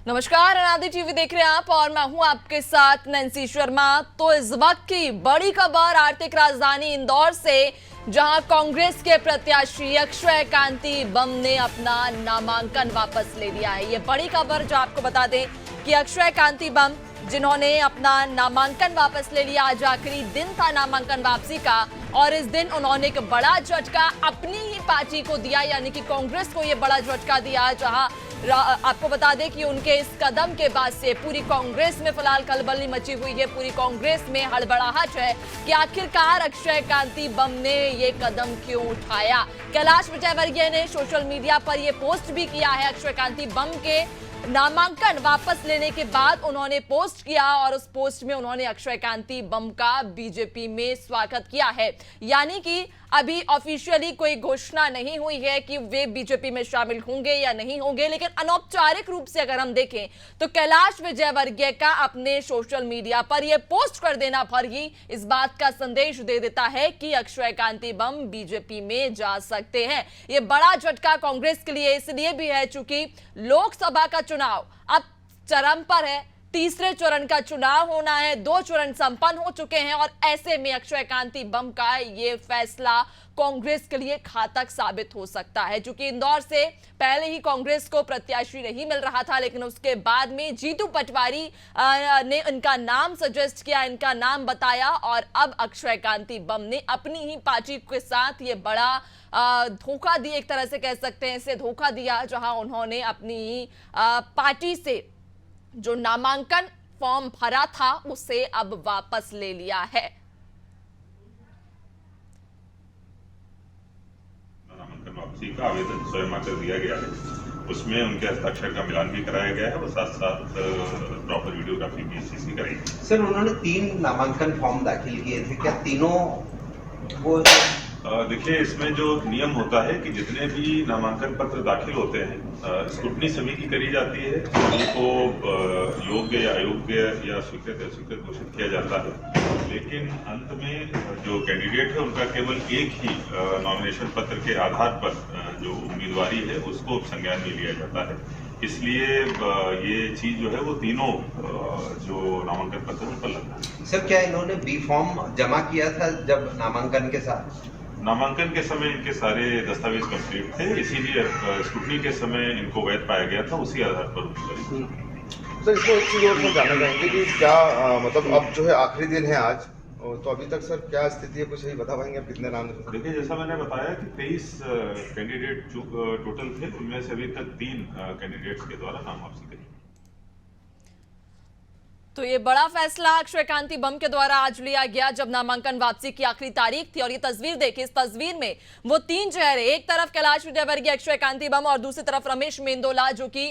नमस्कार, अनादि टीवी देख रहे हैं आप और मैं हूं आपके साथ नैन्सी शर्मा। तो इस वक्त की बड़ी खबर आर्थिक राजधानी इंदौर से, जहां कांग्रेस के प्रत्याशी अक्षय कांति बम ने अपना नामांकन वापस ले लिया है। ये बड़ी खबर जो आपको बता दें कि अक्षय कांति बम जिन्होंने अपना नामांकन वापस ले लिया, आज आखिरी दिन था नामांकन वापसी का और इस दिन उन्होंने एक बड़ा झटका अपनी ही पार्टी को दिया, यानी कि कांग्रेस को ये बड़ा झटका दिया। जहां आपको बता दें कि उनके इस कदम के बाद से पूरी कांग्रेस में फिलहाल खलबली मची हुई है। पूरी कांग्रेस में हड़बड़ाहट है कि आखिरकार अक्षय कांति बम ने ये कदम क्यों उठाया। कैलाश विजयवर्गीय ने सोशल मीडिया पर ये पोस्ट भी किया है। अक्षय कांति बम के नामांकन वापस लेने के बाद उन्होंने पोस्ट किया और उस पोस्ट में उन्होंने अक्षय कांति बम का बीजेपी में स्वागत किया है। यानी कि अभी ऑफिशियली कोई घोषणा नहीं हुई है कि वे बीजेपी में शामिल होंगे या नहीं होंगे, लेकिन अनौपचारिक रूप से अगर हम देखें तो कैलाश विजयवर्गीय का अपने सोशल मीडिया पर यह पोस्ट कर देना भर ही इस बात का संदेश दे देता है कि अक्षय कांति बम बीजेपी में जा सकते हैं। यह बड़ा झटका कांग्रेस के लिए इसलिए भी है चूंकि लोकसभा का चुनाव अब चरम पर है। तीसरे चरण का चुनाव होना है, 2 चरण संपन्न हो चुके हैं और ऐसे में अक्षय कांति बम का ये फैसला कांग्रेस के लिए घातक साबित हो सकता है। क्योंकि इंदौर से पहले ही कांग्रेस को प्रत्याशी नहीं मिल रहा था, लेकिन उसके बाद में जीतू पटवारी ने इनका नाम सजेस्ट किया, इनका नाम बताया और अब अक्षय कांति बम ने अपनी ही पार्टी के साथ ये बड़ा धोखा दिया, एक तरह से कह सकते हैं इसे धोखा दिया, जहां उन्होंने अपनी ही पार्टी से जो नामांकन फॉर्म भरा था उसे अब वापस ले लिया है। नामांकन वापसी का आवेदन स्वयं आकर दिया गया है, उसमें उनके हस्ताक्षर का मिलान भी कराया गया है और साथ साथ प्रॉपर वीडियोग्राफी भी इसी कराई गई। सर, उन्होंने 3 नामांकन फॉर्म दाखिल किए थे, क्या तीनों वो देखिए, इसमें जो नियम होता है कि जितने भी नामांकन पत्र दाखिल होते हैं स्क्रूटनी सभी की करी जाती है, उनको योग्य या अयोग्य या स्वीकृत या अस्वीकृत घोषित किया जाता है। लेकिन अंत में जो कैंडिडेट है उनका केवल एक ही नॉमिनेशन पत्र के आधार पर जो उम्मीदवारी है उसको संज्ञान में लिया जाता है। इसलिए ये चीज जो है वो तीनों जो नामांकन पत्र उन पर लगता है। सर, क्या इन्होंने बी फॉर्म जमा किया था जब नामांकन के साथ? नामांकन के समय इनके सारे दस्तावेज कंप्लीट थे, इसीलिए स्क्रूटनी के समय इनको वैध पाया गया था, उसी आधार पर उनकी। सर, इसमें एक चीज और सर जानना चाहेंगे कि क्या मतलब अब जो है आखिरी दिन है आज, तो अभी तक सर क्या स्थिति है, कुछ यही बता पाएंगे आप कितने नाम? देखिए, जैसा मैंने बताया कि 23 कैंडिडेट टोटल थे, उनमें से अभी तक 3 कैंडिडेट्स के द्वारा नाम वापसी करी। तो ये बड़ा फैसला अक्षय कांति बम के द्वारा आज लिया गया, जब नामांकन वापसी की आखिरी तारीख थी। और ये तस्वीर देखिए, इस तस्वीर में वो 3 चेहरे, एक तरफ कैलाश विजयवर्गीय अक्षय कांति बम और दूसरी तरफ रमेश मेंदोला, जो कि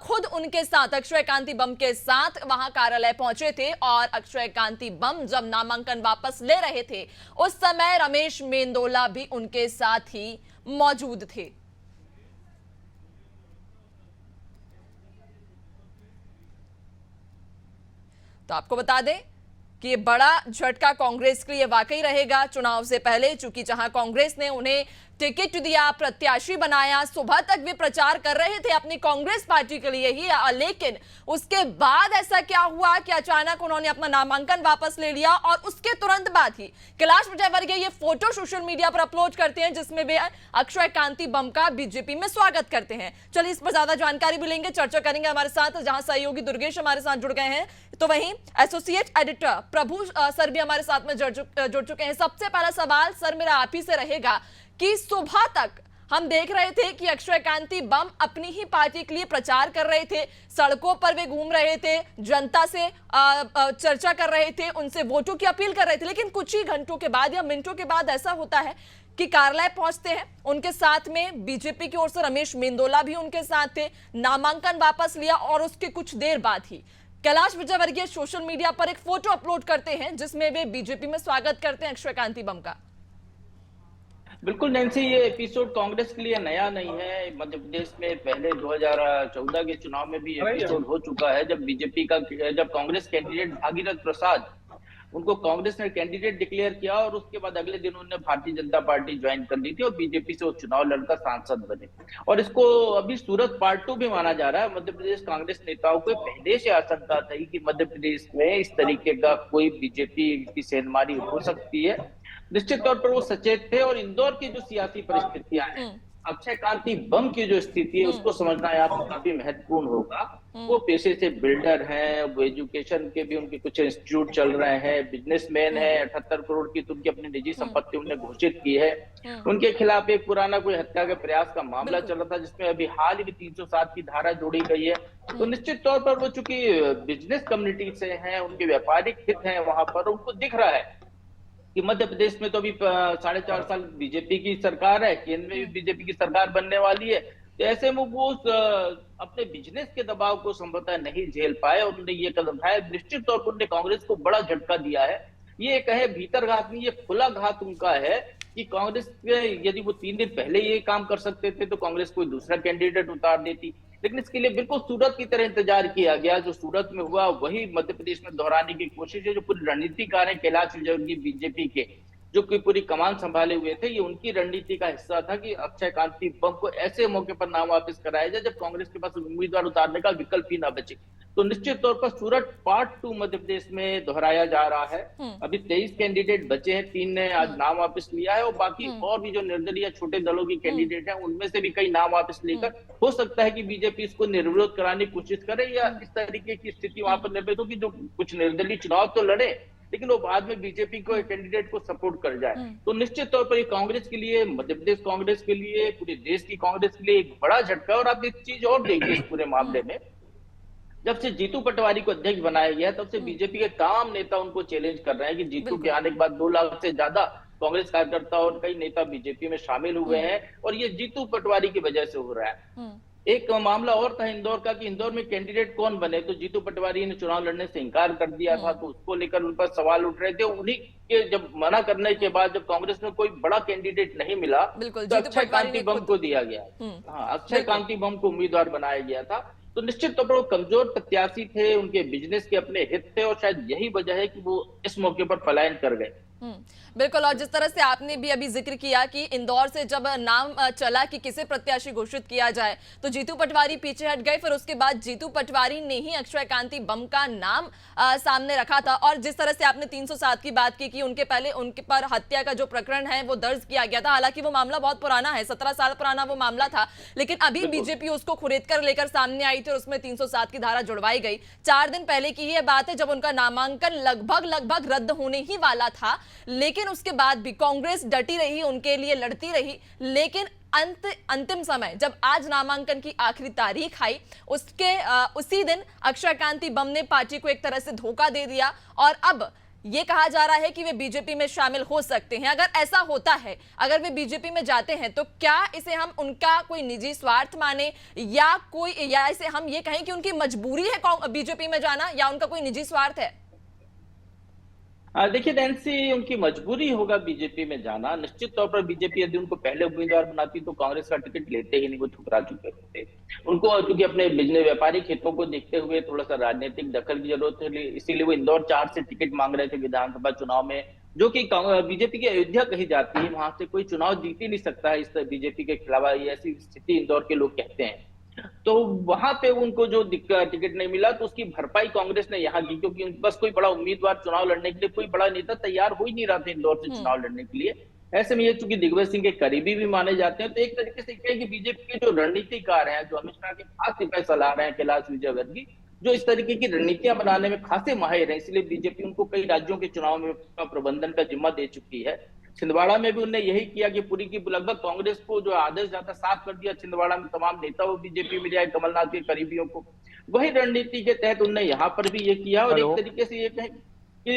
खुद उनके साथ अक्षय कांति बम के साथ वहां कार्यालय पहुंचे थे। और अक्षय कांति बम जब नामांकन वापस ले रहे थे उस समय रमेश मेंदोला भी उनके साथ ही मौजूद थे। तो आपको बता दें कि ये बड़ा झटका कांग्रेस के लिए वाकई रहेगा चुनाव से पहले, चूंकि जहां कांग्रेस ने उन्हें टिकट दिया, प्रत्याशी बनाया, सुबह तक भी प्रचार कर रहे थे अपनी कांग्रेस पार्टी के लिए ही, लेकिन उसके बाद ऐसा क्या हुआ कि अचानक उन्होंने अपना नामांकन वापस ले लिया और उसके तुरंत बाद ही कैलाश विजयवर्गीय ये फोटो सोशल मीडिया पर अपलोड करते हैं जिसमें वे अक्षय कांति बम का बीजेपी में स्वागत करते हैं। चलिए इस पर ज्यादा जानकारी भी लेंगे, चर्चा करेंगे हमारे साथ, जहां सहयोगी दुर्गेश हमारे साथ जुड़ गए हैं, तो वहीं एसोसिएट एडिटर प्रभु सर भी हमारे साथ में जुड़ चुके हैं। सबसे पहला सवाल सर मेरा आप ही से रहेगा कि सुबह तक हम देख रहे थे कि अक्षय कांति बम अपनी ही पार्टी के लिए प्रचार कर रहे थे, सड़कों पर वे घूम रहे थे, जनता से चर्चा कर रहे थे, उनसे वोटों की अपील कर रहे थे, लेकिन कुछ ही घंटों के बाद या मिनटों के बाद ऐसा होता है कि कार्यालय पहुंचते हैं, उनके साथ में बीजेपी की ओर से रमेश मेंदोला भी उनके साथ थे, नामांकन वापस लिया और उसके कुछ देर बाद ही कैलाश विजयवर्गीय सोशल मीडिया पर एक फोटो अपलोड करते हैं जिसमें वे बीजेपी में स्वागत करते हैं अक्षय कांति बम का। बिल्कुल नैन्सी, ये एपिसोड कांग्रेस के लिए नया नहीं है। मध्य प्रदेश में पहले 2014 के चुनाव में भी एपिसोड हो चुका है, जब कांग्रेस कैंडिडेट भागीरथ प्रसाद उनको कांग्रेस ने कैंडिडेट डिक्लेयर किया और उसके बाद अगले दिन उन्होंने भारतीय जनता पार्टी ज्वाइन कर ली थी और बीजेपी से वो चुनाव लड़कर सांसद बने। और इसको अभी सूरत पार्ट 2 भी माना जा रहा है। मध्य प्रदेश कांग्रेस नेताओं को पहले से आशंका थी कि मध्य प्रदेश में इस तरीके का कोई बीजेपी की सेंधमारी हो सकती है। निश्चित तौर पर वो सचेत थे और इंदौर की जो सियासी परिस्थितियां हैं, अक्षय कांति बम की जो स्थिति है उसको समझना यहाँ पर काफी महत्वपूर्ण होगा। वो पेशे से बिल्डर हैं, वो एजुकेशन के भी उनके कुछ इंस्टीट्यूट चल रहे हैं, बिजनेसमैन है, 78 करोड़ की तो उनकी अपनी निजी संपत्ति उन्होंने घोषित की है। उनके खिलाफ एक पुराना कोई हत्या के प्रयास का मामला चल रहा था जिसमें अभी हाल ही में 307 की धारा जोड़ी गई है। तो निश्चित तौर पर वो चूंकि बिजनेस कम्युनिटी से हैं, उनके व्यापारिक हित हैं वहां पर, उनको दिख रहा है कि मध्य प्रदेश में तो अभी 4.5 साल बीजेपी की सरकार है, केंद्र में भी बीजेपी की सरकार बनने वाली है। तो ऐसे में वो अपने बिजनेस के दबाव को संभवतः नहीं झेल पाए और उन्होंने ये कदम उठाया। निश्चित तौर पर उन्होंने कांग्रेस को बड़ा झटका दिया है। ये कहे भीतर घात नहीं, ये खुला घात उनका है कि कांग्रेस यदि वो 3 दिन पहले ये काम कर सकते थे तो कांग्रेस कोई दूसरा कैंडिडेट उतार देती, लेकिन इसके लिए बिल्कुल सूरत की तरह इंतजार किया गया। जो सूरत में हुआ वही मध्य प्रदेश में दोहराने की कोशिश है। जो पूरी रणनीतिकार है कैलाश विजयवर्गीय बीजेपी के, जो कि पूरी कमान संभाले हुए थे, ये उनकी रणनीति का हिस्सा था कि अक्षय कांति बम को ऐसे मौके पर नाम वापस कराया जाए जब कांग्रेस के पास उम्मीदवार उतारने का विकल्प ही ना बचे। तो निश्चित तौर पर सूरत पार्ट 2 मध्य प्रदेश में दोहराया जा रहा है। अभी 23 कैंडिडेट बचे हैं, 3 ने आज नाम वापस लिया है और बाकी और भी जो निर्दलीय छोटे दलों की कैंडिडेट हैं उनमें से भी कई नाम वापस लेकर हो सकता है कि बीजेपी इसको निर्विरोध कराने की कोशिश करे या इस तरीके की स्थिति वहां पर निर्मित हो कि जो कुछ निर्दलीय चुनाव तो लड़े लेकिन वो बाद में बीजेपी को कैंडिडेट को सपोर्ट कर जाए। तो निश्चित तौर पर ये कांग्रेस के लिए, मध्य प्रदेश कांग्रेस के लिए, पूरे देश की कांग्रेस के लिए एक बड़ा झटका। और आप एक चीज और देखिए इस पूरे मामले में, जब से जीतू पटवारी को अध्यक्ष बनाया गया तब से बीजेपी के तमाम नेता उनको चैलेंज कर रहे हैं कि जीतू के आने के बाद 2 लाख से ज्यादा कांग्रेस कार्यकर्ता और कई नेता बीजेपी में शामिल हुए हैं और ये जीतू पटवारी की वजह से हो रहा है। एक मामला और था इंदौर का कि इंदौर में कैंडिडेट कौन बने, तो जीतू पटवारी ने चुनाव लड़ने से इंकार कर दिया था, तो उसको लेकर उन पर सवाल उठ रहे थे। उन्हीं के जब मना करने के बाद जब कांग्रेस में कोई बड़ा कैंडिडेट नहीं मिला तो अक्षय कांति बम को दिया गया। हाँ, अक्षय कांति बम को उम्मीदवार बनाया गया था। तो निश्चित तौर पर वो कमजोर प्रत्याशी थे, उनके बिजनेस के अपने हित थे और शायद यही वजह है कि वो इस मौके पर पलायन कर गए। बिल्कुल। और जिस तरह से आपने भी अभी जिक्र किया कि इंदौर से जब नाम चला कि किसे प्रत्याशी घोषित किया जाए तो जीतू पटवारी पीछे हट गए, फिर उसके बाद जीतू पटवारी ने ही अक्षय कांति बम का नाम सामने रखा था। और जिस तरह से आपने 307 की बात की कि उनके पहले उनके पर हत्या का जो प्रकरण है वो दर्ज किया गया था, हालांकि वो मामला बहुत पुराना है, 17 साल पुराना वो मामला था, लेकिन अभी बीजेपी उसको खुरेद कर लेकर सामने आई थी और उसमें 307 की धारा जुड़वाई गई। 4 दिन पहले की ही बात है जब उनका नामांकन लगभग रद्द होने ही वाला था, लेकिन उसके बाद भी कांग्रेस डटी रही, उनके लिए लड़ती रही। लेकिन अंतिम समय जब आज नामांकन की आखिरी तारीख आई, उसी दिन अक्षय कांति बम ने पार्टी को एक तरह से धोखा दे दिया और अब ये कहा जा रहा है कि वे बीजेपी में शामिल हो सकते हैं। अगर ऐसा होता है, अगर वे बीजेपी में जाते हैं तो क्या इसे हम उनका कोई निजी स्वार्थ माने या इसे हम ये कहें कि उनकी मजबूरी है बीजेपी में जाना या उनका कोई निजी स्वार्थ है? देखिए नैन्सी, उनकी मजबूरी होगा बीजेपी में जाना। निश्चित तौर पर बीजेपी यदि उनको पहले उम्मीदवार बनाती तो कांग्रेस का टिकट लेते ही नहीं, वो ठुकरा चुके होते। उनको क्योंकि अपने बिजनेस व्यापारिक हितों को देखते हुए थोड़ा सा राजनीतिक दखल की जरूरत है, इसीलिए वो इंदौर 4 से टिकट मांग रहे थे विधानसभा चुनाव में, जो कि बीजेपी की अयोध्या कही जाती है, वहां से कोई चुनाव जीत ही नहीं सकता है इस बीजेपी के खिलाफ, ऐसी स्थिति इंदौर के लोग कहते हैं। तो वहां पे उनको जो टिकट नहीं मिला तो उसकी भरपाई कांग्रेस ने यहाँ की, क्योंकि उनके पास कोई बड़ा उम्मीदवार चुनाव लड़ने के लिए कोई बड़ा नेता तैयार हो ही नहीं रहा था इंदौर से चुनाव लड़ने के लिए। ऐसे में ये चूंकि दिग्विजय सिंह के करीबी भी माने जाते हैं, तो एक तरीके से कहें कि बीजेपी के जो रणनीतिकार हैं, जो अमित शाह के खास सिपाही सलाह रहे हैं कैलाश विजयवर्गीय, जो इस तरीके की रणनीतियां बनाने में खासे माहिर हैं, इसलिए बीजेपी उनको कई राज्यों के चुनाव में प्रबंधन का जिम्मा दे चुकी है। छिंदवाड़ा में भी उन्होंने यही किया कि पूरी की लगभग कांग्रेस को जो आदेश जाता साफ कर दिया, छिंदवाड़ा में तमाम नेता वो बीजेपी में जाए, कमलनाथ के करीबियों को, वही रणनीति के तहत उन्होंने यहाँ पर भी ये किया। और एक तरीके से ये कहें कि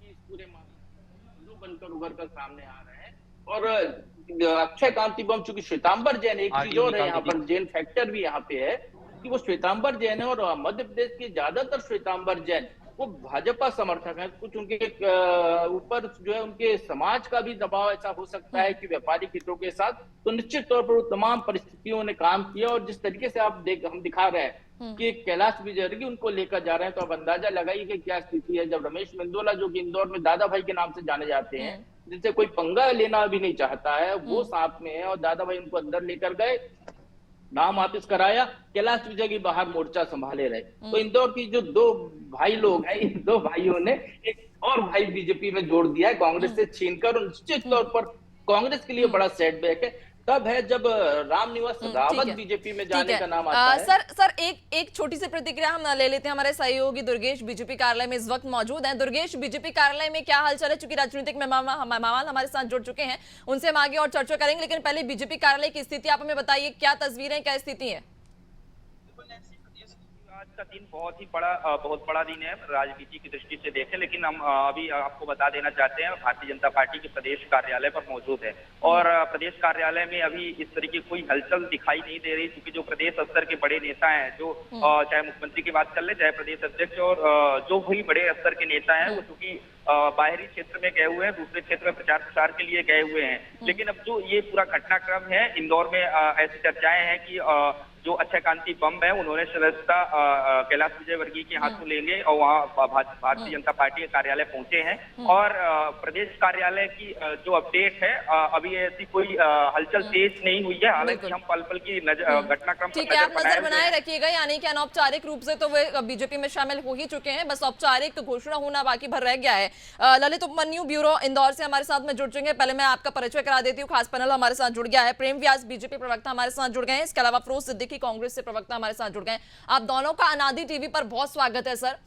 इस पूरे मामले बनकर उभर कर सामने आ रहे हैं। और अक्षय कांति बम चूंकि श्वेतांबर जैन, एक चीज और है यहाँ पर, जैन फैक्टर भी यहाँ पे है कि वो श्वेतांबर जैन है और मध्य प्रदेश के ज्यादातर श्वेतांबर जैन वो भाजपा समर्थक हैं। कुछ उनके ऊपर जो है उनके समाज का भी दबाव ऐसा हो सकता है कि व्यापारिक हितों के साथ, तो निश्चित तौर पर तमाम परिस्थितियों ने काम किया। और जिस तरीके से हम दिखा रहे हैं कि कैलाश विजयवर्गीय उनको लेकर जा रहे हैं, तो अब अंदाजा लगाइए कि क्या स्थिति है जब रमेश मेंदोला, जो कि इंदौर में दादा भाई के नाम से जाने जाते हैं, जिनसे कोई पंगा लेना भी नहीं चाहता है, वो साथ में है और दादा भाई उनको अंदर लेकर गए, नाम वापस कराया, कैलाश विजय की बाहर मोर्चा संभाले रहे। तो इंदौर की जो दो भाई लोग हैं, इन दो भाइयों ने एक और भाई बीजेपी में जोड़ दिया है कांग्रेस से छीनकर, और निश्चित तौर पर कांग्रेस के लिए बड़ा सेटबैक है। तब है जब रामनिवास रावत बीजेपी में जाने का नाम आता है। सर एक छोटी सी प्रतिक्रिया हम ले लेते हैं। हमारे सहयोगी दुर्गेश बीजेपी कार्यालय में इस वक्त मौजूद हैं। दुर्गेश, बीजेपी कार्यालय में क्या हालचाल है? चूंकि राजनीतिक मेहमान हमारे साथ जुड़ चुके हैं, उनसे हम आगे और चर्चा करेंगे, लेकिन पहले बीजेपी कार्यालय की स्थिति आप हमें बताइए, क्या तस्वीरें, क्या स्थिति है? आज का दिन बहुत बड़ा दिन है राजनीति की दृष्टि से देखें, लेकिन हम अभी आपको बता देना चाहते हैं भारतीय जनता पार्टी के प्रदेश कार्यालय पर मौजूद है और प्रदेश कार्यालय में अभी इस तरह की कोई हलचल दिखाई नहीं दे रही, क्योंकि जो प्रदेश स्तर के बड़े नेता हैं, जो चाहे मुख्यमंत्री की बात कर ले, चाहे प्रदेश अध्यक्ष, और जो भी बड़े स्तर के नेता हैं, वो चूंकि बाहरी क्षेत्र में गए हुए हैं, दूसरे क्षेत्र में प्रचार प्रसार के लिए गए हुए हैं। लेकिन अब जो ये पूरा घटनाक्रम है इंदौर में, ऐसी चर्चाएं हैं कि जो अक्षय कांति बम है, उन्होंने सदस्यता कैलाश विजयवर्गीय के हाथों ले लिए और वहाँ भारतीय जनता पार्टी के कार्यालय पहुंचे हैं। और प्रदेश कार्यालय की जो अपडेट है, अभी ऐसी कोई हलचल तेज नहीं हुई है, हालांकि हम पल पल की घटनाक्रम ठीक है, आप नजर बनाए रखिएगा। यानी कि अनौपचारिक रूप से तो वे बीजेपी में शामिल हो ही चुके हैं, बस औपचारिक घोषणा होना बाकी भर रह गया है। ललित उपमन्यु ब्यूरो इंदौर से हमारे साथ में जुड़ चुके हैं। पहले मैं आपका परिचय करा देती हूँ, खास पैनल हमारे साथ जुड़ गया है। प्रेम व्यास बीजेपी प्रवक्ता हमारे साथ जुड़ गए हैं, इसके अलावा फिरोज सिद्दीकी कांग्रेस से प्रवक्ता हमारे साथ जुड़ गए हैं। आप दोनों का अनादि टीवी पर बहुत स्वागत है। सर,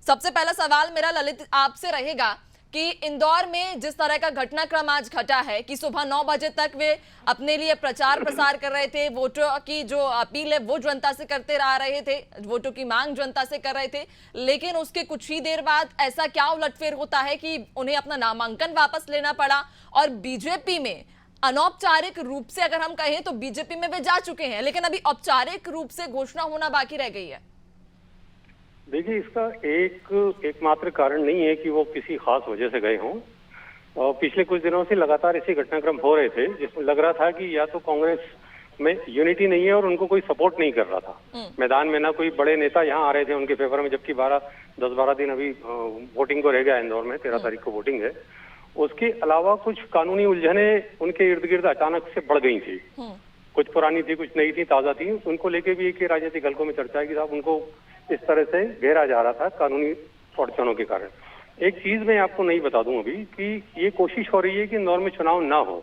सबसे पहला सवाल मेरा ललित आपसे रहेगा कि इंदौर में जिस तरह का घटनाक्रम आज घटा है कि सुबह 9 बजे तक वे अपने लिए प्रचार प्रसार कर रहे थे, वोटों की जो अपील है वो जनता से करते आ रहे थे, वोटों की मांग जनता से कर रहे थे, लेकिन उसके कुछ ही देर बाद ऐसा क्या उलटफेर होता है कि उन्हें अपना नामांकन वापस लेना पड़ा और बीजेपी में अनौपचारिक रूप से, अगर हम कहें तो बीजेपी में वे जा चुके हैं, लेकिन अभी औपचारिक रूप से घोषणा होना बाकी रह गई है। देखिए, इसका एकमात्र कारण नहीं है कि वो किसी खास वजह से गए हों। और पिछले कुछ दिनों से लगातार ऐसे घटनाक्रम हो रहे थे जिसमें लग रहा था कि या तो कांग्रेस में यूनिटी नहीं है और उनको कोई सपोर्ट नहीं कर रहा था। मैदान में ना कोई बड़े नेता यहाँ आ रहे थे उनके फेवर में, जबकि 10-12 दिन अभी वोटिंग को रह गया इंदौर में, 13 तारीख को वोटिंग है। उसके अलावा कुछ कानूनी उलझने उनके इर्द गिर्द अचानक से बढ़ गई थी, कुछ पुरानी थी, कुछ नई थी, ताजा थी। उनको लेके भी एक राजनीतिक हलकों में चर्चा है कि साहब उनको इस तरह से घेरा जा रहा था कानूनी अड़चनों के कारण। एक चीज मैं आपको नहीं बता दूं अभी कि ये कोशिश हो रही है कि इंदौर में चुनाव ना हो,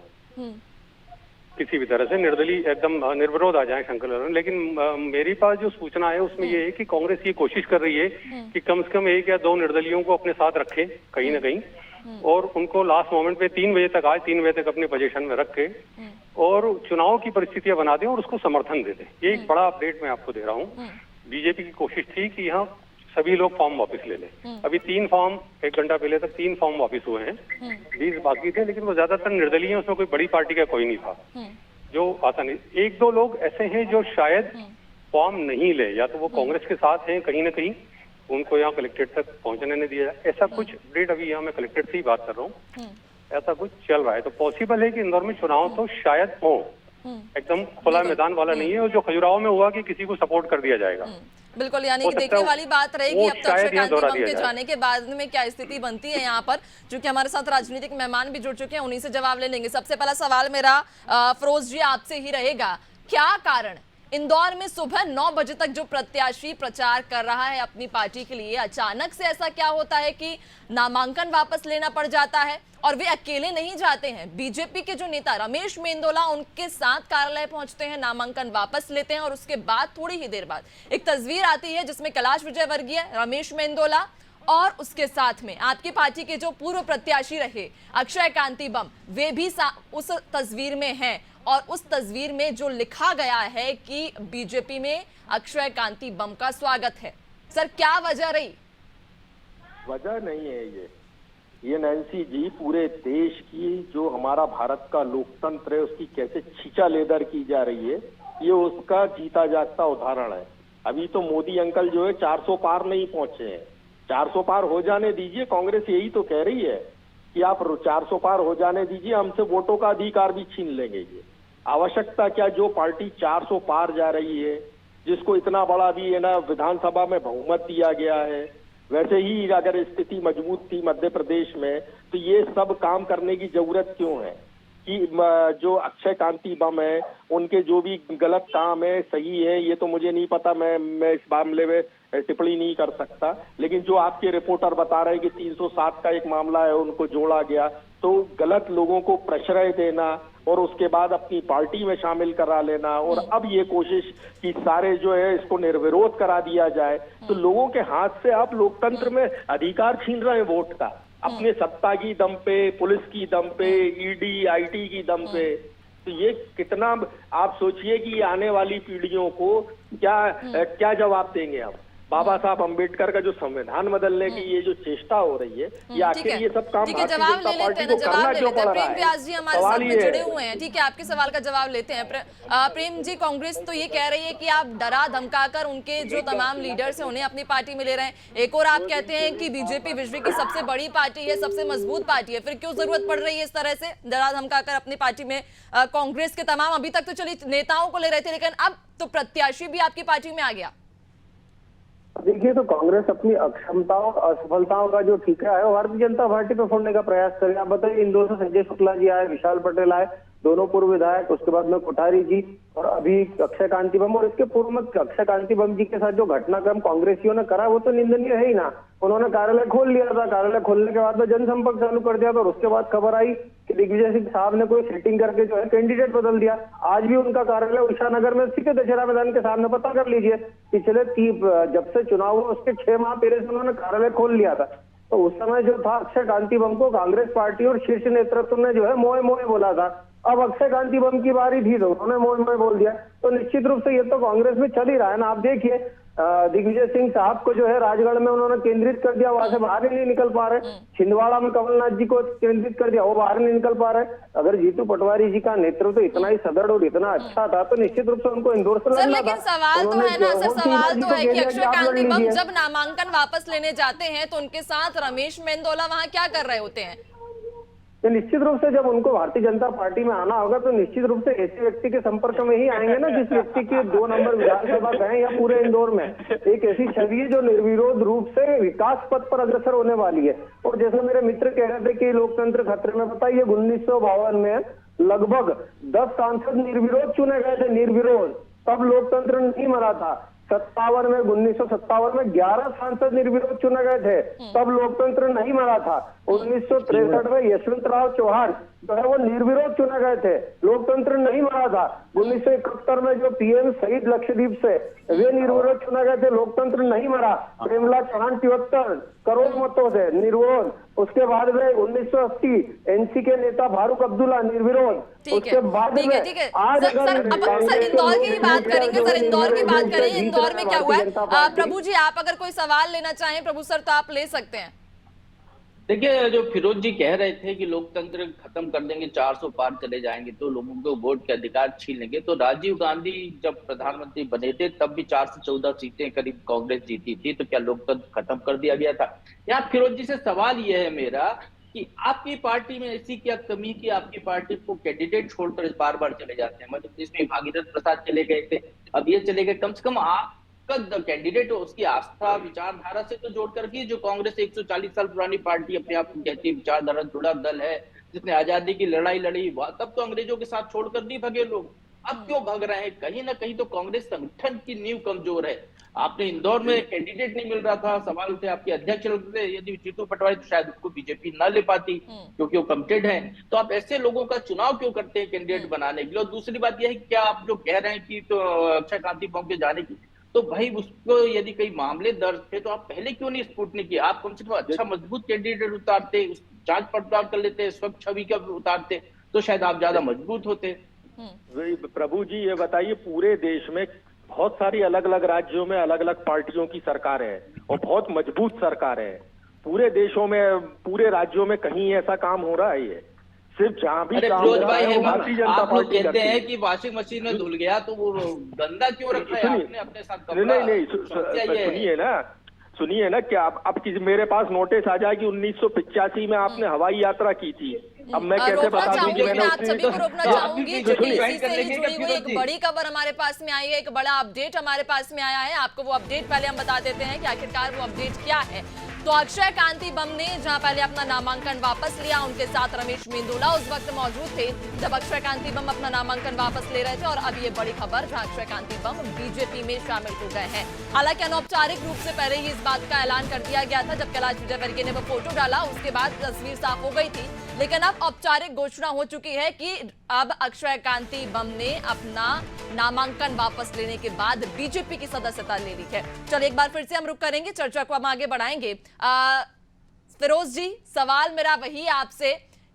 किसी भी तरह से निर्दलीय एकदम निर्विरोध आ जाए शंकर लाल। लेकिन मेरे पास जो सूचना है उसमें ये है कि कांग्रेस ये कोशिश कर रही है कि कम से कम 1 या 2 निर्दलीयों को अपने साथ रखे कहीं ना कहीं, और उनको लास्ट मोमेंट पे 3 बजे तक आज 3 बजे तक अपने पोजीशन में रख के और चुनाव की परिस्थितियां बना दें और उसको समर्थन दे दें। ये एक बड़ा अपडेट मैं आपको दे रहा हूँ। बीजेपी की कोशिश थी कि यहाँ सभी लोग फॉर्म वापस ले लें। अभी 3 फॉर्म 1 घंटा पहले तक 3 फॉर्म वापस हुए हैं, 20 बाकी थे, लेकिन वो ज्यादातर निर्दलीय हैं, उसमें कोई बड़ी पार्टी का कोई नहीं था जो आसानी। 1-2 लोग ऐसे हैं जो शायद फॉर्म नहीं ले, या तो वो कांग्रेस के साथ हैं कहीं ना कहीं, उनको यहाँ कलेक्ट्रेट तक पहुंचने नहीं दिया। ऐसा कुछ अपडेट अभी यहाँ मैं कलेक्ट्रेट से ही बात कर रहा हूँ, ऐसा कुछ चल रहा है। तो पॉसिबल है कि इंदौर में चुनाव तो शायद हो, एकदम खुला मैदान वाला नहीं है, और जो खजुराहो में हुआ कि किसी को सपोर्ट कर दिया जाएगा। बिल्कुल, यानी कि देखने वाली बात रहेगी अब तक अक्षय कांति बम के जाने के बाद में क्या स्थिति बनती है यहाँ पर। क्योंकि हमारे साथ राजनीतिक मेहमान भी जुड़ चुके हैं, उन्हीं से जवाब ले लेंगे। सबसे पहला सवाल मेरा फिरोज जी आपसे ही रहेगा, क्या कारण इंदौर में सुबह 9 बजे तक जो प्रत्याशी प्रचार कर रहा है अपनी पार्टी के लिए, अचानक से ऐसा क्या होता है कि नामांकन वापस लेना पड़ जाता है? और वे अकेले नहीं जाते हैं, बीजेपी के जो नेता रमेश मेंदोला उनके साथ कार्यालय पहुंचते हैं, नामांकन वापस लेते हैं, और उसके बाद थोड़ी ही देर बाद एक तस्वीर आती है जिसमें कैलाश विजयवर्गीय, रमेश मेंदोला और उसके साथ में आपकी पार्टी के जो पूर्व प्रत्याशी रहे अक्षय कांति बम, वे भी उस तस्वीर में हैं। और उस तस्वीर में जो लिखा गया है कि बीजेपी में अक्षय कांति बम का स्वागत है। सर, क्या वजह रही? वजह नहीं है ये नैन्सी जी, पूरे देश की जो हमारा भारत का लोकतंत्र है उसकी कैसे छींचा लेदर की जा रही है, ये उसका जीता जागता उदाहरण है। अभी तो मोदी अंकल जो है 400 पार नहीं पहुंचे हैं, 400 पार हो जाने दीजिए। कांग्रेस यही तो कह रही है कि आप 400 पार हो जाने दीजिए, हमसे वोटों का अधिकार भी छीन लेंगे। ये आवश्यकता क्या, जो पार्टी 400 पार जा रही है, जिसको इतना बड़ा भी है ना विधानसभा में बहुमत दिया गया है। वैसे ही अगर स्थिति मजबूत थी मध्य प्रदेश में तो ये सब काम करने की जरूरत क्यों है कि जो अक्षय कांति बम है उनके जो भी गलत काम है सही है ये तो मुझे नहीं पता, मैं इस मामले में टिप्पणी नहीं कर सकता। लेकिन जो आपके रिपोर्टर बता रहे हैं कि 307 का एक मामला है उनको जोड़ा गया, तो गलत लोगों को प्रश्रय देना और उसके बाद अपनी पार्टी में शामिल करा लेना और अब ये कोशिश कि सारे जो है इसको निर्विरोध करा दिया जाए, तो लोगों के हाथ से आप लोकतंत्र में अधिकार छीन रहे हैं वोट का, अपने सत्ता की दम पे, पुलिस की दम पे, ईडी आईटी की दम पे। तो ये कितना आप सोचिए कि आने वाली पीढ़ियों को क्या जवाब देंगे आप। बाबा साहब अम्बेडकर का जो संविधान बदलने की ये जो चेष्टा हो रही है ये आखिर ये सब काम भारतीय जनता पार्टी को करना क्यों पड़ रहा प्रेम व्यास जी है? हमारे सवाल साथ में ये जुड़े है। हुए हैं। ठीक है, आपके सवाल का जवाब लेते हैं। प्रेम जी, कांग्रेस तो ये कह रही है कि आप डरा धमकाकर उनके जो तमाम लीडर्स हैं उन्हें अपनी पार्टी में ले रहे हैं। एक और आप कहते हैं कि बीजेपी विश्व की सबसे बड़ी पार्टी है, सबसे मजबूत पार्टी है, फिर क्यों जरूरत पड़ रही है इस तरह से डरा धमकाकर अपनी पार्टी में कांग्रेस के तमाम अभी तक तो चलिए नेताओं को ले रहे थे, लेकिन अब तो प्रत्याशी भी आपकी पार्टी में आ गया। देखिए, तो कांग्रेस अपनी अक्षमताओं और असफलताओं का जो ठिकाना है वो भारतीय जनता पार्टी पे फोड़ने का प्रयास करे। आप बताइए, इंदौर से संजय शुक्ला जी आए, विशाल पटेल आए, दोनों पूर्व विधायक, उसके बाद में कोठारी जी और अभी अक्षय कांति बम, और इसके पूर्व में अक्षय कांति बम जी के साथ जो घटनाक्रम कांग्रेसियों ने करा वो तो निंदनीय है ही ना। उन्होंने कार्यालय खोल लिया था, कार्यालय खोलने के बाद में जनसंपर्क चालू कर दिया था और उसके बाद खबर आई कि दिग्विजय सिंह साहब ने कोई सेटिंग करके जो है कैंडिडेट बदल दिया। आज भी उनका कार्यालय उषा नगर में स्थित है, दशहरा मैदान के सामने, पता कर लीजिए। पिछले जब से चुनाव हुआ उसके 6 माह पहले से उन्होंने कार्यालय खोल लिया था। तो उस समय जो था अक्षय कांति बम को कांग्रेस पार्टी और शीर्ष नेतृत्व ने जो है मोए मोए बोला था। अब अक्षय कांति बम की बारी थी तो उन्होंने मोए मोए बोल दिया। तो निश्चित रूप से ये तो कांग्रेस में चल ही रहा है ना। आप देखिए, दिग्विजय सिंह साहब को जो है राजगढ़ में उन्होंने केंद्रित कर दिया, वहां से बाहर ही नहीं निकल पा रहे। छिंदवाड़ा में कमलनाथ जी को केंद्रित कर दिया, वो बाहर नहीं निकल पा रहे। अगर जीतू पटवारी जी का नेतृत्व इतना ही सदृढ़ और इतना अच्छा था तो निश्चित रूप से उनको इंदौर से लड़ना था। लेकिन सवाल तो है ना सर, सवाल तो है कि अक्षय कांति बम जब नामांकन वापस लेने जाते हैं तो उनके साथ रमेश मेंदोला वहां क्या कर रहे होते हैं? तो निश्चित रूप से जब उनको भारतीय जनता पार्टी में आना होगा तो निश्चित रूप से ऐसे व्यक्ति के संपर्क में ही आएंगे ना जिस व्यक्ति के 2 नंबर विधानसभा गए या पूरे इंदौर में एक ऐसी छवि है जो निर्विरोध रूप से विकास पथ पर अग्रसर होने वाली है। और जैसे मेरे मित्र कह रहे थे कि लोकतंत्र खतरे में, बताइए 1952 में लगभग 10 सांसद निर्विरोध चुने गए थे, निर्विरोध, तब लोकतंत्र नहीं मरा था। 1957 में 11 सांसद निर्विरोध चुने गए थे, तब लोकतंत्र नहीं मरा था। 1963 में यशवंतराव चौहान जो है वो निर्विरोध चुने गए थे, लोकतंत्र नहीं मरा था। 1971 में जो पीएम शहीद लक्षद्वीप से वे निर्विरोध चुने गए थे, लोकतंत्र नहीं मरा। प्रेमलाल चौहान 73 करोड़ मतों से निर्विरोध। उसके बाद में 1980 एनसी के नेता फारूक अब्दुल्ला निर्विरोध। उसके बाद में आज सर इंदौर की ही बात करेंगे, सर इंदौर की बात करेंगे। इंदौर में क्या हुआ है? प्रभु जी, आप अगर कोई सवाल लेना चाहें प्रभु सर तो आप ले सकते हैं। देखिए, जो फिरोज जी कह रहे थे कि लोकतंत्र खत्म कर देंगे, 400 पार चले जाएंगे तो लोगों को वोट के अधिकार छीन लेंगे, तो राजीव गांधी जब प्रधानमंत्री बने थे तब भी 4 से 14 सीटें करीब कांग्रेस जीती थी, तो क्या लोकतंत्र खत्म कर दिया गया था? यहाँ फिरोज जी से सवाल यह है मेरा कि आपकी पार्टी में ऐसी क्या कमी कि आपकी पार्टी को कैंडिडेट छोड़कर बार बार चले जाते हैं? मध्य प्रदेश में भागीरथ प्रसाद चले गए थे, अब ये चले गए। कम से कम आप कैंडिडेट उसकी आस्था विचारधारा से तो जोड़ करके, जो कांग्रेस 140 साल पुरानी पार्टी अपने आप को कहती है विचारधारा जुड़ा दल है, जिसने आजादी की लड़ाई लड़ी, तब तो अंग्रेजों के साथ छोड़कर नहीं भगे लोग। अब क्यों भग रहे हैं? कहीं ना कहीं तो कांग्रेस संगठन की नींव कमजोर है। आपने इंदौर में कैंडिडेट नहीं मिल रहा था, सवाल थे आपके अध्यक्ष लगते, यदि जीतू पटवारी तो शायद उसको बीजेपी न ले पाती क्योंकि वो कमिटेड है। तो आप ऐसे लोगों का चुनाव क्यों करते हैं कैंडिडेट बनाने के लिए? और दूसरी बात यह है, क्या आप जो कह रहे हैं कि तो अक्षय कांति बम के जाने की, तो भाई उसको यदि कई मामले दर्ज थे तो आप पहले क्यों नहीं स्क्रूटनी किया? आप कम से कम अच्छा मजबूत कैंडिडेट उतारते, जांच पड़ताल कर लेते, स्वच्छ छवि का उतारते, तो शायद आप ज्यादा मजबूत होते। प्रभु जी, ये बताइए, पूरे देश में बहुत सारी अलग अलग राज्यों में अलग अलग पार्टियों की सरकार है और बहुत मजबूत सरकार है। पूरे देशों में, पूरे राज्यों में कहीं ऐसा काम हो रहा है? ये सिर्फ जहां भी काम हो रहा है भारतीय जनता पार्टी कहते हैं कि वॉशिंग मशीन में धुल गया तो वो गंदा क्यों रखा है आपने अपने साथ कपड़ा? नहीं, सुनिए ना, क्या अब मेरे पास नोटिस आ जाए कि 1985 में आपने हवाई यात्रा की थी, अब मैं कैसे रोकना बता दूं चाहूंगी, कि मैं मैंने आप सभी को रोकना तो चाहूंगी आपकी क्योंकि ज्वाइन इसी से करने ही की जुड़ी हुई क्या एक जरूरत बड़ी खबर हमारे पास में आई है, एक बड़ा अपडेट हमारे पास में आया है। आपको वो अपडेट पहले हम बता देते हैं कि आखिरकार वो अपडेट क्या है। तो अक्षय कांति बम ने जहां पहले अपना नामांकन वापस लिया, उनके साथ रमेश मेंदोला उस वक्त मौजूद थे जब अक्षय कांति बम अपना नामांकन वापस ले रहे थे। और अब ये बड़ी खबर जहां अक्षय कांति बम बीजेपी में शामिल हो गए हैं। हालांकि अनौपचारिक रूप से पहले ही इस बात का ऐलान कर दिया गया था जब कैलाश विजयवर्गीय ने वो फोटो डाला, उसके बाद तस्वीर साफ हो गई थी। लेकिन अब औपचारिक घोषणा हो चुकी है कि अब अक्षय कांति बम ने अपना नामांकन वापस लेने के बाद बीजेपी की सदस्यता ले ली है। चलिए एक बार फिर से हम रुक करेंगे, चर्चा को हम आगे बढ़ाएंगे। फिरोज जी, सवाल मेरा वही आपसे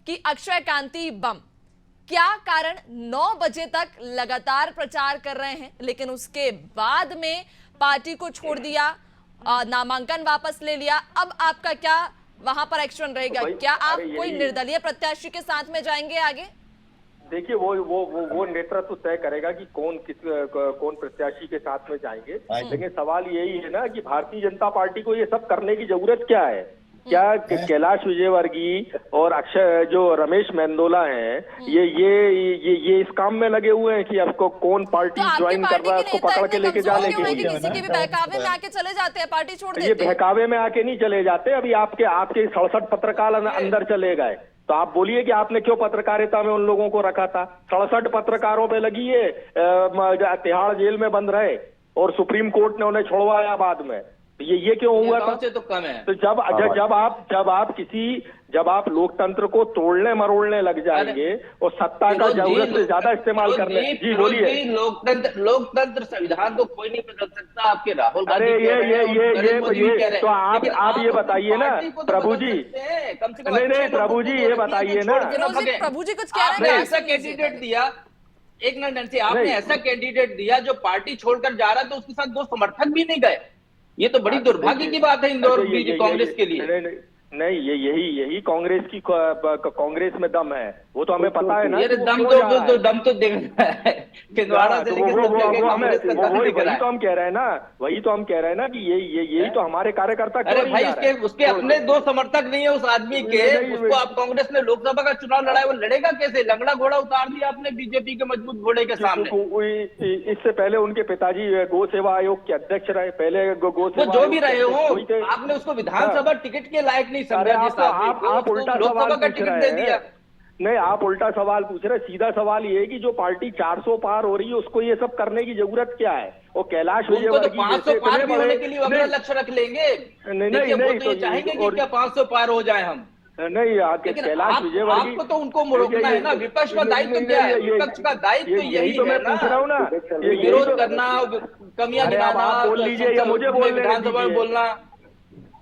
कि अक्षय कांति बम क्या कारण 9 बजे तक लगातार प्रचार कर रहे हैं लेकिन उसके बाद में पार्टी को छोड़ दिया, नामांकन वापस ले लिया। अब आपका क्या वहां पर एक्शन रहेगा? क्या आप कोई निर्दलीय प्रत्याशी के साथ में जाएंगे आगे? देखिए वो नेतृत्व तय करेगा कि कौन प्रत्याशी के साथ में जाएंगे। लेकिन सवाल यही है ना कि भारतीय जनता पार्टी को ये सब करने की जरूरत क्या है? क्या कैलाश विजयवर्गीय और अक्षय जो रमेश मेंदोला हैं ये इस काम में लगे हुए हैं कि आपको कौन पार्टी ज्वाइन कर रहा है उसको पकड़ के लेके जाने के लिए? किसी के भी बहकावे में आके चले जाते हैं, पार्टी छोड़ देते ये हैं। बहकावे में आके नहीं चले जाते। अभी आपके 67 पत्रकार अंदर चले गए, तो आप बोलिए कि आपने क्यों पत्रकारिता में उन लोगों को रखा था? 67 पत्रकारों पे लगी है, तिहाड़ जेल में बंद रहे और सुप्रीम कोर्ट ने उन्हें छोड़वाया बाद में। ये क्यों हुआ था? से तो कम है। तो जब आप लोकतंत्र को तोड़ने मरोड़ने लग जाएंगे और सत्ता का जरूरत से ज्यादा इस्तेमाल करने, जी बोलिए। लोकतंत्र संविधान को कोई नहीं बदल सकता। आपके राहुल गांधी ये तो आप ये बताइए ना प्रभु जी, नहीं प्रभु जी ये बताइए ना, प्रभु जी कुछ कह आपने रहे हैं? ऐसा कैंडिडेट दिया, एक मिनट, आपने ऐसा कैंडिडेट दिया जो पार्टी छोड़कर जा रहा है तो उसके साथ 2 समर्थक भी नहीं गए। ये तो बड़ी दुर्भाग्य की बात है इंदौर कांग्रेस के लिए। नहीं यही कांग्रेस में दम है, वो तो हमें पता है ना। ये दम तो देखना है छिंदवाड़ा से लेकर वही तो हम कह रहे हैं ना कि यही तो हमारे कार्यकर्ता। अरे भाई उसके अपने 2 समर्थक नहीं है उस आदमी के, उसको आप कांग्रेस ने लोकसभा का चुनाव लड़ा है, वो लड़ेगा कैसे? लंगड़ा घोड़ा उतार दिया आपने बीजेपी के मजबूत घोड़े के सामने। इससे पहले उनके पिताजी गौ सेवा आयोग के अध्यक्ष रहे, पहले गौ सेवा जो भी रहे हो, आपने उसको विधानसभा टिकट के लायक नहीं समझा। आप उल्टा लोकसभा का टिकट दे दिया। नहीं, आप उल्टा सवाल पूछ रहे। सीधा सवाल ये है कि जो पार्टी 400 पार हो रही है उसको ये सब करने की जरूरत क्या है? वो कैलाश विजयवर्गीय 500 पार भी होने के लिए अगला लक्ष्य रख लेंगे। नहीं तो चाहेंगे कि क्या 500 पार हो जाए हम? नहीं, कैलाश विजयवर्गीय आपको तो उनको रोकना है ना। विपक्ष का दायित्व क्या है? विपक्ष का दायित्व यही तो मैं पूछ रहा हूँ ना, विरोध करना, कमियां गिनाना, बोल लीजिए या मुझे विधानसभा में बोलना।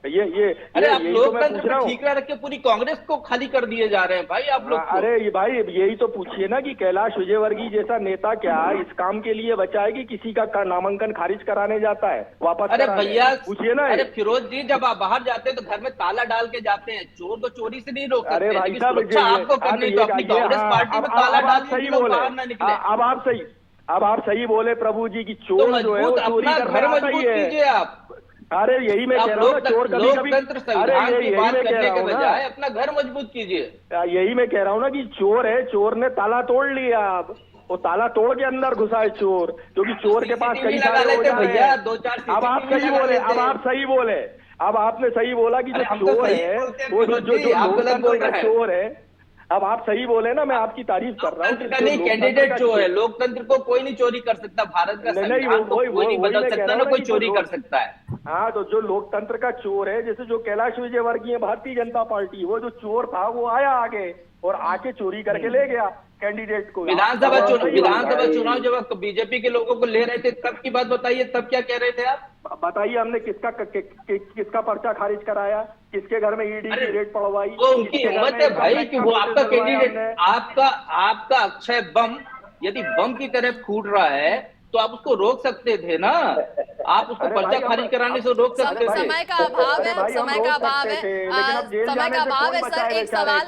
अरे आप लोकतंत्र को ठीक रख के पूरी कांग्रेस को खाली कर दिए जा रहे हैं भाई आप लोग। अरे भाई यही तो पूछिए ना कि कैलाश विजयवर्गीय जैसा नेता क्या इस काम के लिए बचा है कि किसी का नामांकन खारिज कराने जाता है वापस? अरे भैया पूछिए ना। अरे फिरोज जी, जब आप बाहर जाते हैं तो घर में ताला डाल के जाते हैं। चोर तो चोरी से नहीं रोक सकते। अरे भाई साहब, आपको करनी तो अपनी कांग्रेस पार्टी में ताला डाल के बाहर ना निकले। अब आप सही बोले प्रभु जी की चोर जो है वो चोरी घर मजबूत कीजिए आप। अरे यही मैं कह रहा हूँ, चोर कभी अपना घर मजबूत कीजिए। यही मैं कह रहा हूँ ना कि चोर है, चोर ने ताला तोड़ लिया। अब वो ताला तोड़ के अंदर घुसा है चोर, क्योंकि चोर के पास कई सारे हो जा रहे हैं। अब आप सही बोले, अब आपने सही बोला कि जो चोर है वो जो चोर है। अब आप सही बोले ना, मैं आपकी तारीफ कर रहा हूँ। नहीं, कैंडिडेट चोर है। लोकतंत्र को कोई नहीं चोरी कर सकता। भारत का संविधान को कोई नहीं बदल सकता, ना कोई चोरी कर सकता है। हाँ, तो जो लोकतंत्र का चोर है, जैसे जो कैलाश विजयवर्गीय भारतीय जनता पार्टी, वो जो चोर था वो आया आगे और आके चोरी करके ले गया कैंडिडेट को। विधानसभा चुनाव जब बीजेपी के लोगों को ले रहे थे तब की बात बताइए, तब क्या कह रहे थे आप? बताइए, हमने किसका पर्चा खारिज कराया, किसके घर में ईडी की रेड पड़वाई? वो उनकी हिम्मत है भाई कि वो आपका कैंडिडेट, आपका अक्षय बम यदि बम की तरह फूट रहा है तो आप उसको रोक सकते थे ना। आप उसको पर्चा खारिज कराने से रोक सकते थे। समय का अभाव है सर। एक सवाल,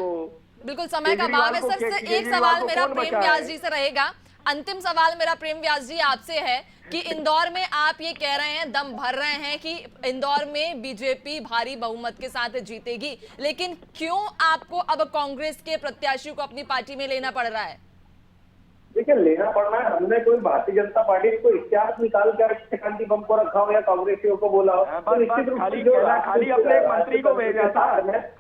बिल्कुल समय का अभाव है सर। एक सवाल मेरा प्रेम व्यास जी से रहेगा। अंतिम सवाल मेरा प्रेम व्यास जी आपसे है कि इंदौर में आप ये कह रहे हैं, दम भर रहे हैं कि इंदौर में बीजेपी भारी बहुमत के साथ जीतेगी, लेकिन क्यों आपको अब कांग्रेस के प्रत्याशी को अपनी पार्टी में लेना पड़ रहा है? देखिए, लेना पड़ना है। हमने कोई भारतीय जनता पार्टी को इतिहास निकाल कर क्रांति बम को रखा हो या कांग्रेसियों को बोला हो, तो निश्चित रूप से जो खाली अपने मंत्री को भेजा था,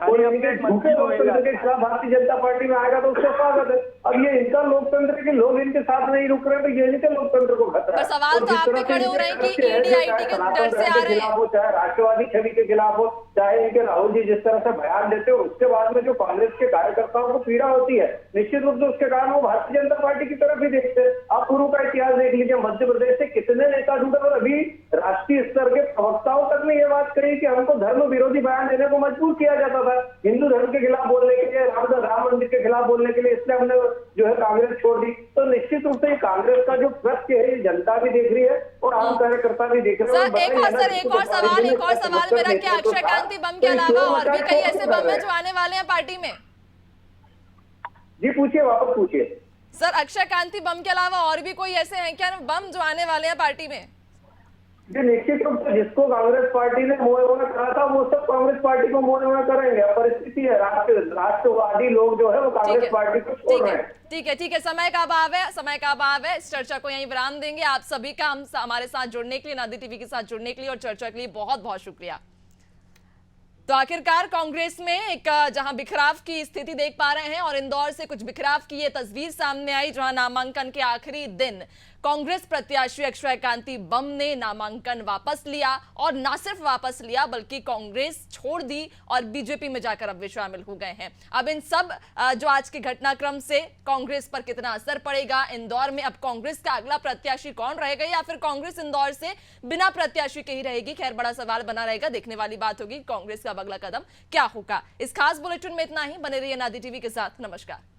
खाली अपने मंत्री को भेजा के खिलाफ भारतीय जनता पार्टी में आएगा तो उसका स्वागत है। अब ये इनका लोकतंत्र के लोग इनके साथ नहीं रुक रहे, तो ये इनके लोकतंत्र को खतरा है। सवाल तो आप पे खड़े हो रहे हैं कि ईडी-आईटी के डर से आ रहे हैं, चाहे राष्ट्रवादी छवि के खिलाफ हो, चाहे इनके राहुल जी जिस तरह से बयान देते हो, उसके बाद में जो कांग्रेस के कार्यकर्ताओं को पीड़ा होती है, निश्चित रूप से उसके कारण वो भारतीय जनता पार्टी की तरफ ही देखते हैं। आप पूर्व का इतिहास देख लीजिए, मध्य प्रदेश से कितने नेता जुड़े और अभी राष्ट्रीय स्तर के प्रवक्ताओं तक ने यह बात कही कि हमको धर्म विरोधी बयान देने को मजबूर किया जाता था, हिंदू धर्म के खिलाफ बोलने के लिए, राम मंदिर के खिलाफ बोलने के लिए, इसलिए हमने जो है कांग्रेस छोड़ दी। तो निश्चित रूप से कांग्रेस का जो प्रश्न है जनता भी देख रही है और आम कार्यकर्ता भी देख रहे हैं। एक और सवाल मेरा कि अक्षय क्रांति बम के अलावा और भी कई ऐसे बम है जो आने वाले हैं पार्टी में? जी पूछिए, वापस पूछिए सर। अक्षय क्रांति बम के अलावा और भी कोई ऐसे हैं क्या बम जो आने वाले हैं पार्टी में? जी निश्चित रूप से जिसको कांग्रेस पार्टी ने मोए मोए कहा था वो सब कांग्रेस पार्टी को मोए मोए करेंगे। परिस्थिति है, राष्ट्रवादी लोग जो है वो कांग्रेस पार्टी को छोड़ रहे हैं। ठीक है, समय का अभाव है। इस चर्चा को यहीं विराम देंगे। आप सभी का हमारे साथ जुड़ने के लिए, नदी टीवी के साथ जुड़ने के लिए और चर्चा के लिए बहुत बहुत शुक्रिया। तो आखिरकार कांग्रेस में एक जहां बिखराव की स्थिति देख पा रहे हैं और इंदौर से कुछ बिखराव की ये तस्वीर सामने आई, जहां नामांकन के आखिरी दिन कांग्रेस प्रत्याशी अक्षय क्रांति बम ने नामांकन वापस लिया और ना सिर्फ वापस लिया बल्कि कांग्रेस छोड़ दी और बीजेपी में जाकर अब वे शामिल हो गए हैं। अब इन सब जो आज के घटनाक्रम से कांग्रेस पर कितना असर पड़ेगा, इंदौर में अब कांग्रेस का अगला प्रत्याशी कौन रहेगा या फिर कांग्रेस इंदौर से बिना प्रत्याशी के ही रहेगी, खैर बड़ा सवाल बना रहेगा। देखने वाली बात होगी कांग्रेस का अगला कदम क्या होगा। इस खास बुलेटिन में इतना ही। बने रहिए नादी टीवी के साथ। नमस्कार।